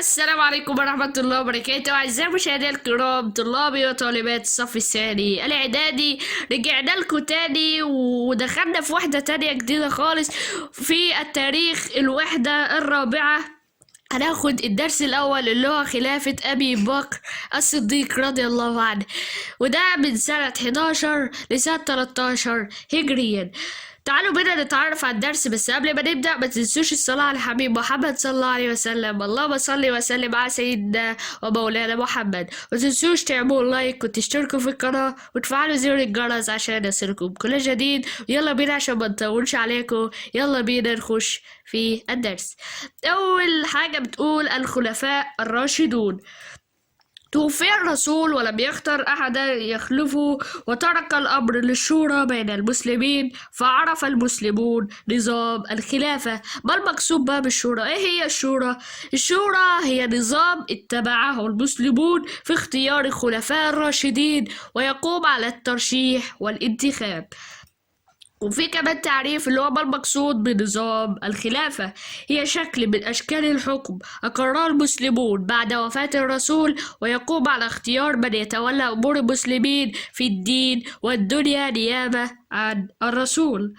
السلام عليكم ورحمة الله وبركاته. أعزائي المشاهدين الكرام، طلابي وطالبات الصف الثاني الإعدادي، رجعنا لكم تاني ودخلنا في وحدة تانية جديدة خالص في التاريخ، الوحدة الرابعة. هناخد الدرس الأول اللي هو خلافة أبي بكر الصديق رضي الله عنه، وده من سنة 11 لسنة 13 هجريا. تعالوا بينا نتعرف على الدرس، بس قبل ما نبدأ ما تنسوش الصلاة على الحبيب محمد صلى الله عليه وسلم. اللهم صل وسلم على سيدنا ومولانا محمد. ما تنسوش تعملوا لايك وتشتركوا في القناة وتفعلوا زر الجرس عشان يصلكم كل جديد. يلا بينا عشان ما نطولش عليكم، يلا بينا نخش في الدرس. أول حاجة بتقول الخلفاء الراشدون. توفي الرسول ولم يختر أحدا يخلفه، وترك الأمر للشورى بين المسلمين، فعرف المسلمون نظام الخلافة. ما المقصود بقى بالشورى؟ إيه هي الشورى؟ الشورى هي نظام اتبعه المسلمون في اختيار الخلفاء الراشدين، ويقوم على الترشيح والانتخاب. وفي كمان تعريف اللي هو ما المقصود بنظام الخلافة. هي شكل من أشكال الحكم أقرها المسلمون بعد وفاة الرسول، ويقوم على اختيار من يتولى أمور المسلمين في الدين والدنيا نيابة عن الرسول.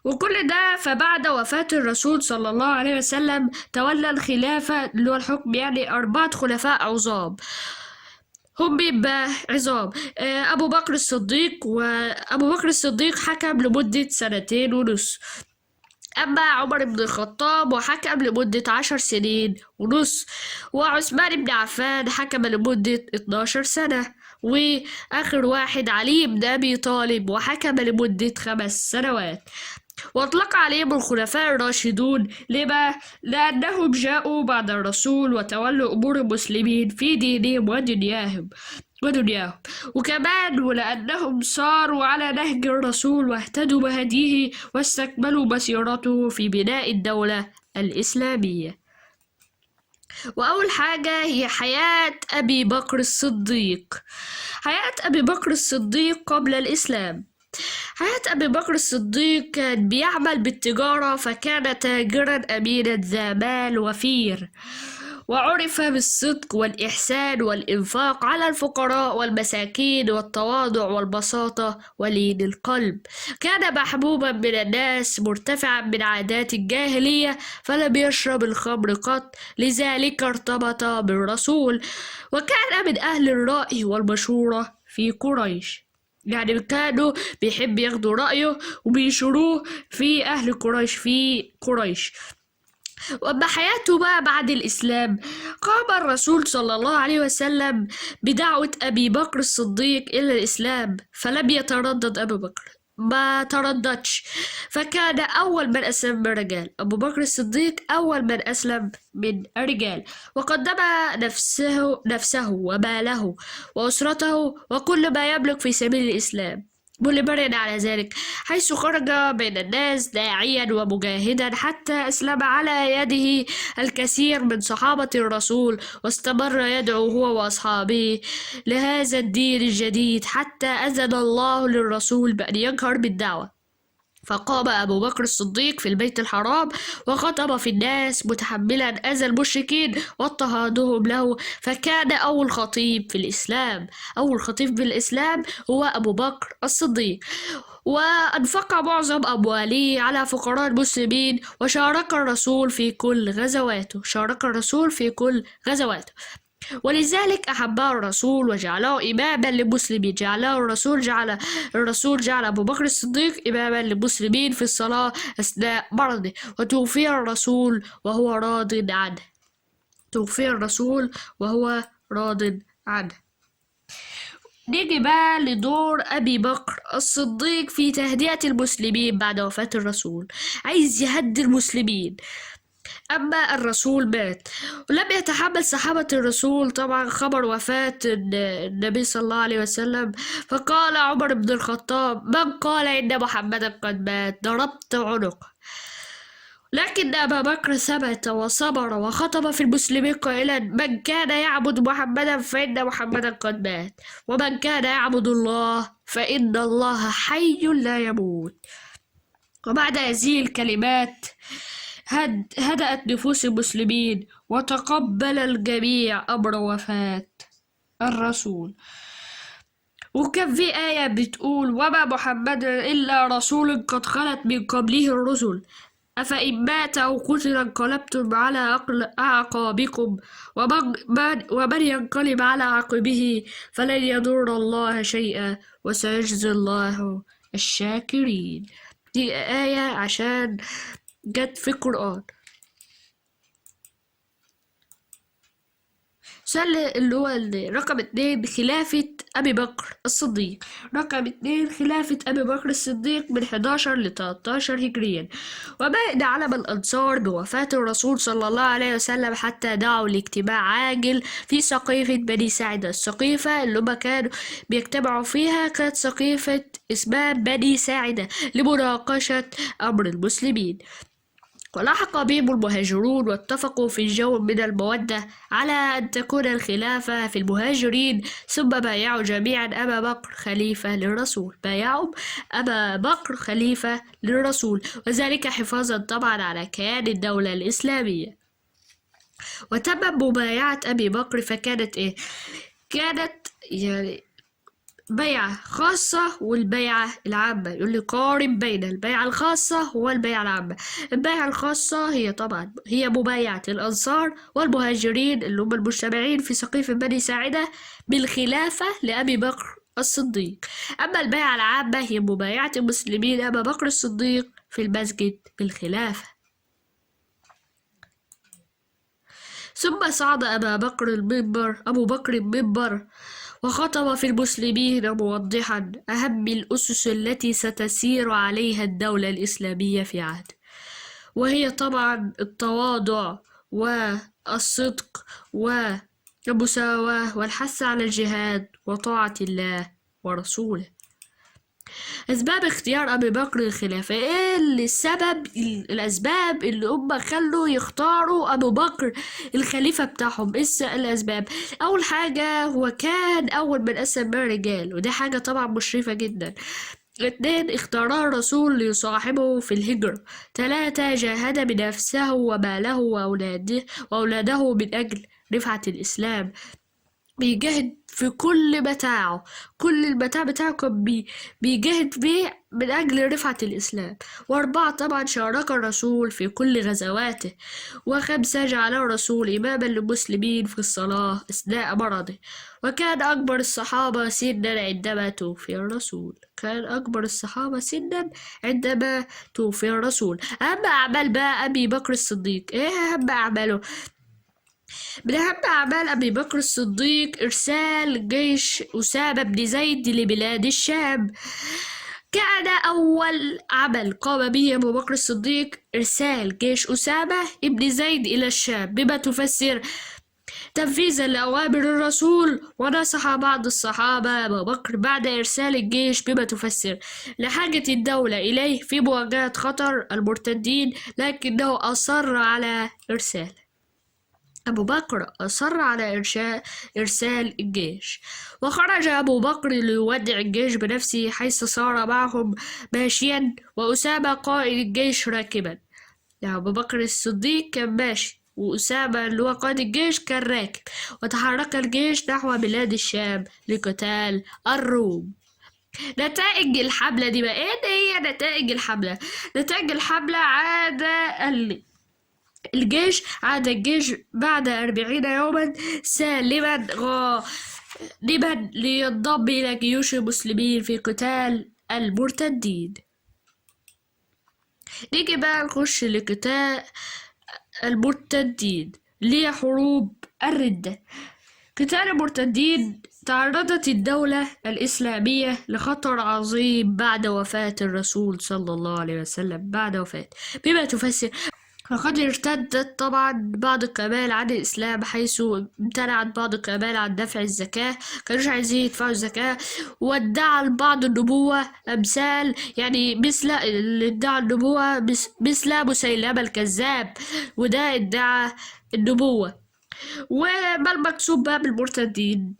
وكل ده فبعد وفاة الرسول صلى الله عليه وسلم تولى الخلافة اللي هو الحكم يعني 4 خلفاء عظام. هم بيبقى عظام. أبو بكر الصديق، وأبو بكر الصديق حكم لمدة 2.5 سنين. أما عمر بن الخطاب وحكم لمدة 10 سنين ونص. وعثمان بن عفان حكم لمدة 12 سنة. وآخر واحد علي بن أبي طالب وحكم لمدة 5 سنوات. واطلق عليهم الخلفاء الراشدون. لما؟ لأنهم جاءوا بعد الرسول وتولوا أمور المسلمين في دينهم ودنياهم. وكمان ولأنهم صاروا على نهج الرسول واهتدوا بهديه واستكملوا مسيرته في بناء الدولة الإسلامية. وأول حاجة هي حياة أبي بكر الصديق. حياة أبي بكر الصديق قبل الإسلام. حياة أبي بكر الصديق كان بيعمل بالتجارة، فكان تاجرا أمينا ذا مال وفير، وعرف بالصدق والإحسان والإنفاق على الفقراء والمساكين والتواضع والبساطة ولين القلب. كان محبوبا من الناس، مرتفعا من عادات الجاهلية، فلم يشرب الخمر قط، لذلك ارتبط بالرسول. وكان من أهل الرأي والمشورة في قريش، يعني كانوا بيحب ياخدوا رأيه وبيشروه في أهل قريش في قريش. وأما حياته بقى بعد الإسلام، قام الرسول صلى الله عليه وسلم بدعوة أبي بكر الصديق إلى الإسلام، فلم يتردد أبو بكر، ما ترددش، فكان أول من أسلم من الرجال. أبو بكر الصديق أول من أسلم من الرجال، وقدم نفسه وماله وأسرته وكل ما يملك في سبيل الإسلام، ملبرا على ذلك، حيث خرج بين الناس داعيا ومجاهدا حتى أسلم على يده الكثير من صحابة الرسول، واستمر يدعو هو وأصحابه لهذا الدين الجديد حتى أذن الله للرسول بأن يجهر بالدعوة. فقام أبو بكر الصديق في البيت الحرام وخطب في الناس متحملا أذى المشركين واضطهادهم له، فكان أول خطيب في الإسلام. أول خطيب في الإسلام هو أبو بكر الصديق. وأنفق معظم أمواله على فقراء المسلمين، وشارك الرسول في كل غزواته. ولذلك أحبه الرسول وجعله إماما للمسلمين. الرسول جعل أبو بكر الصديق إماما للمسلمين في الصلاة أثناء مرضه، وتوفي الرسول وهو راض عنه. نيجي بقى لدور أبي بكر الصديق في تهدئة المسلمين بعد وفاة الرسول. عايز يهدي المسلمين. أما الرسول مات، ولم يتحمل صحابة الرسول طبعا خبر وفاة النبي صلى الله عليه وسلم، فقال عمر بن الخطاب: من قال إن محمدا قد مات ضربت عنقه. لكن أبا بكر ثبت وصبر وخطب في المسلمين قائلا: من كان يعبد محمدا فإن محمدا قد مات، ومن كان يعبد الله فإن الله حي لا يموت. وبعد هذه الكلمات هدأت نفوس المسلمين وتقبل الجميع أمر وفاة الرسول. وكان في آية بتقول: وما محمد إلا رسول قد خلت من قبله الرسل أفإن مات أو قتل انقلبتم على أعقابكم ومن ينقلب على عقبه فلن يضر الله شيئا وسيجزي الله الشاكرين. دي آية عشان جت في القرآن. سؤال اللي هو رقم 2: خلافة أبي بكر الصديق. رقم 2: خلافة أبي بكر الصديق من 11 ل 13 هجريا. وبعد علم الأنصار بوفاة الرسول صلى الله عليه وسلم حتى دعوا لاجتماع عاجل في سقيفة بني ساعدة. السقيفة اللي هما كانوا بيجتمعوا فيها كانت سقيفة اسمها بني ساعدة لمناقشة أمر المسلمين. ولحق بهم المهاجرون واتفقوا في جو من المودة على أن تكون الخلافة في المهاجرين، ثم بايعوا جميعا أبا بكر خليفة للرسول. وذلك حفاظا طبعا على كيان الدولة الإسلامية. وتم مبايعة أبي بكر، فكانت كانت يعني بيعة خاصة والبيعة العامة. يقول لي قارن بين البيعة الخاصة والبيعة العامة. البيعة الخاصة هي طبعا هي مبايعة الأنصار والمهاجرين اللي هم المجتمعين في سقيفة بني ساعدة بالخلافة لأبي بكر الصديق. أما البيعة العامة هي مبايعة المسلمين أبا بكر الصديق في المسجد بالخلافة. ثم صعد أبو بكر المنبر وخطب في المسلمين موضحا أهم الأسس التي ستسير عليها الدولة الإسلامية في عهده، وهي طبعا التواضع والصدق والمساواة والحث على الجهاد وطاعة الله ورسوله. أسباب اختيار أبي بكر الخلافة. إيه الأسباب اللي هم خلوا يختاروا أبو بكر الخليفة بتاعهم؟ إيه الأسباب؟ أول حاجة هو كان أول من أسلم من الرجال، ودي حاجة طبعا مشرفة جدا. 2: اختار الرسول ليصاحبه في الهجرة. 3: جاهد بنفسه وماله وأولاده من أجل رفعة الإسلام. بيجاهد في كل متاعه، كل المتاع بتاعه كان بيجاهد بيه من أجل رفعة الإسلام. 4: طبعا شارك الرسول في كل غزواته. 5: جعل الرسول إماما للمسلمين في الصلاة أثناء مرضه. وكان أكبر الصحابة سنا عندما توفي الرسول. أهم أعمال بقى أبي بكر الصديق. إيه أهم أعماله؟ من أهم أعمال أبي بكر الصديق إرسال جيش أسامة بن زيد لبلاد الشام. كان أول عمل قام به أبو بكر الصديق إرسال جيش أسامة بن زيد إلى الشام، بما تفسر تنفيذا لأوامر الرسول. ونصح بعض الصحابة أبو بكر بعد إرسال الجيش بما تفسر لحاجة الدولة إليه في مواجهة خطر المرتدين، لكنه أصر على إرساله. أبو بكر أصر على إرسال الجيش، وخرج أبو بكر ليودع الجيش بنفسه، حيث صار معهم ماشيا وأسامة قائد الجيش راكبا. يعني أبو بكر الصديق كان ماشي وأسامة اللي هو قائد الجيش كان راكب، وتحرك الجيش نحو بلاد الشام لقتال الروم. نتائج الحملة دي بقى إيه هي نتائج الحملة؟ نتائج الحملة عاد الجيش بعد 40 يوما سالما غانما لينضم إلى جيوش المسلمين في قتال المرتدين. نيجي بقى نخش لقتال المرتدين اللي هي حروب الردة. قتال المرتدين. تعرضت الدولة الإسلامية لخطر عظيم بعد وفاة الرسول صلى الله عليه وسلم، بما تفسر وقد ارتدت طبعا بعض القبائل عن الإسلام، حيث امتنعت بعض القبائل عن دفع الزكاة، كانوش عايزين يدفعوا الزكاة. وادعى البعض النبوة مثل اللي ادعى النبوة مثل مسيلمة الكذاب، وده ادعى النبوة. وما المقصود بقى بالمرتدين؟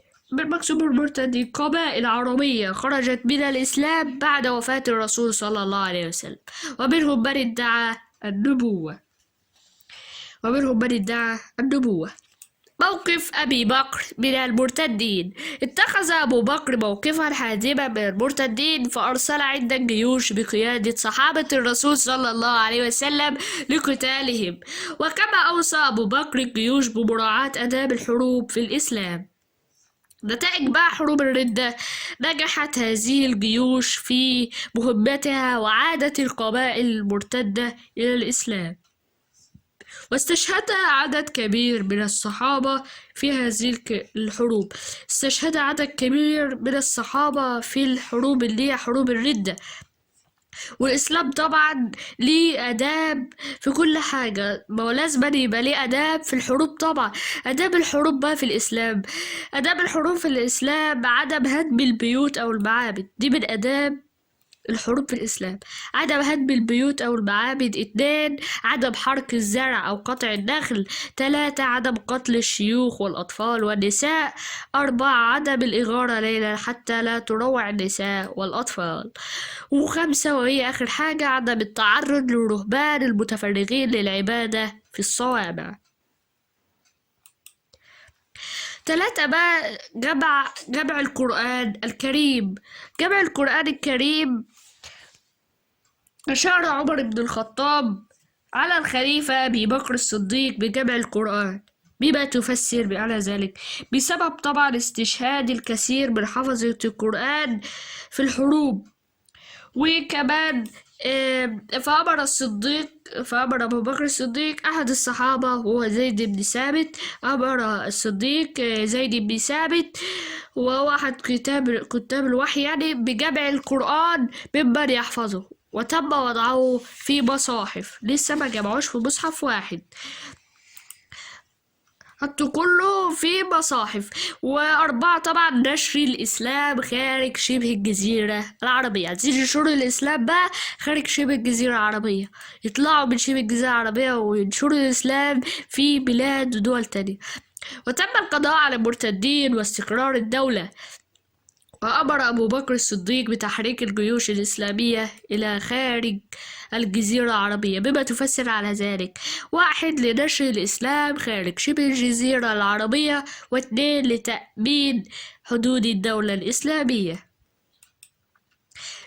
قبائل عربية خرجت من الإسلام بعد وفاة الرسول صلى الله عليه وسلم، ومنهم من ادعى النبوة. ومنهم من ادعى النبوة. موقف أبي بكر من المرتدين. اتخذ أبو بكر موقفا حازما من المرتدين، فأرسل عدة جيوش بقيادة صحابة الرسول صلى الله عليه وسلم لقتالهم. وكما أوصى أبو بكر الجيوش بمراعاة آداب الحروب في الإسلام. نتائج بقى حروب الردة: نجحت هذه الجيوش في مهمتها وعادت القبائل المرتدة إلى الإسلام، واستشهد عدد كبير من الصحابة في هذه الحروب. استشهد عدد كبير من الصحابة في الحروب اللي هي حروب الردة. والإسلام طبعا ليه آداب في كل حاجة، ما هو لازم يبقى ليه آداب في الحروب. طبعا آداب الحروب بقى في الإسلام، آداب الحروب في الإسلام عدم هدم البيوت أو المعابد، دي من آداب الحروب في الإسلام. عدم هدم البيوت أو المعابد. 2. عدم حرق الزرع أو قطع النخل. 3. عدم قتل الشيوخ والأطفال والنساء. 4. عدم الإغارة ليلا حتى لا تروع النساء والأطفال. 5. وهي آخر حاجة: عدم التعرض للرهبان المتفرغين للعبادة في الصوامع. 3 بقى جمع القرآن الكريم. جمع القرآن الكريم: أشار عمر بن الخطاب على الخليفة أبي بكر الصديق بجمع القرآن. بما تفسر على ذلك؟ بسبب طبعا استشهاد الكثير من حفظة القرآن في الحروب. وكمان فأمر أبو بكر الصديق أحد الصحابة وهو زيد بن ثابت. أمر الصديق زيد بن ثابت وهو أحد كتاب الوحي يعني بجمع القرآن ممن يحفظه، وتم وضعه في مصاحف. لسه ما جمعوش في مصحف واحد، حطوا كله في مصاحف. 4 طبعا نشر الإسلام خارج شبه الجزيرة العربية. عايزين ينشروا الإسلام بقى خارج شبه الجزيرة العربية، يطلعوا من شبه الجزيرة العربية وينشروا الإسلام في بلاد ودول تانية. وتم القضاء على المرتدين واستقرار الدولة. وأمر أبو بكر الصديق بتحريك الجيوش الإسلامية إلى خارج الجزيرة العربية. بما تفسر على ذلك: 1. لنشر الإسلام خارج شبه الجزيرة العربية. 2. لتأمين حدود الدولة الإسلامية.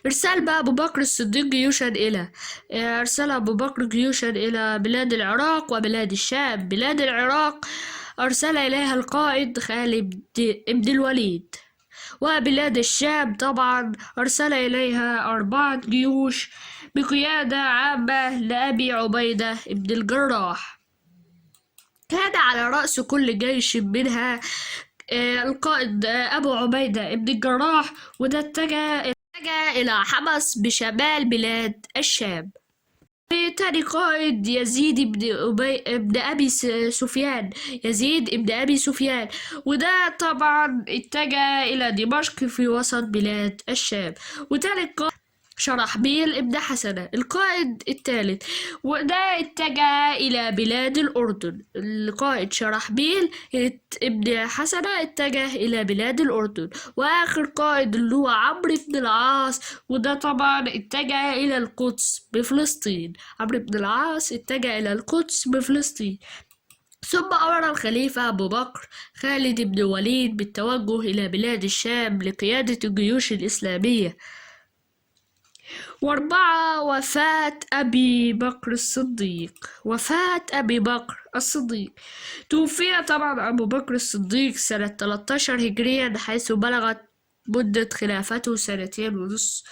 أرسل أبو بكر الصديق جيوشا إلى بلاد العراق وبلاد الشام. بلاد العراق أرسل إليها القائد خالد بن الوليد. وبلاد الشام طبعا أرسل إليها 4 جيوش بقيادة عامة لأبي عبيدة بن الجراح. كان على رأس كل جيش منها القائد أبو عبيدة بن الجراح، وده اتجه إلى حمص بشمال بلاد الشام. تاني قائد يزيد بن أبي سفيان، وده طبعا اتجه إلى دمشق في وسط بلاد الشام. وتالت قائد شرحبيل ابن حسنة، القائد الثالث، وده اتجه إلى بلاد الأردن. القائد شرحبيل ابن حسنة اتجه إلى بلاد الأردن. وآخر قائد اللي هو عمرو بن العاص، وده طبعا اتجه إلى القدس بفلسطين. عمرو بن العاص اتجه إلى القدس بفلسطين. ثم أمر الخليفة أبو بكر خالد بن الوليد بالتوجه إلى بلاد الشام لقيادة الجيوش الإسلامية. 4. وفاة أبي بكر الصديق. توفي طبعا أبو بكر الصديق سنة 13 هجريا، حيث بلغت مدة خلافته 2.5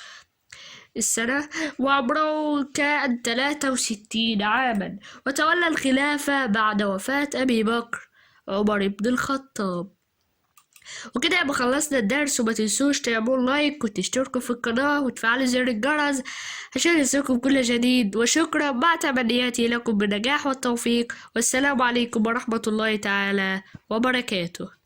سنة، وعمره كان 63 عاما. وتولى الخلافة بعد وفاة أبي بكر عمر بن الخطاب. وكده يبقى خلصنا الدرس، وما تنسوش تعملوا لايك وتشتركوا في القناة وتفعلوا زر الجرس عشان يصلكم كل جديد. وشكرا، مع تمنياتي لكم بالنجاح والتوفيق، والسلام عليكم ورحمة الله تعالى وبركاته.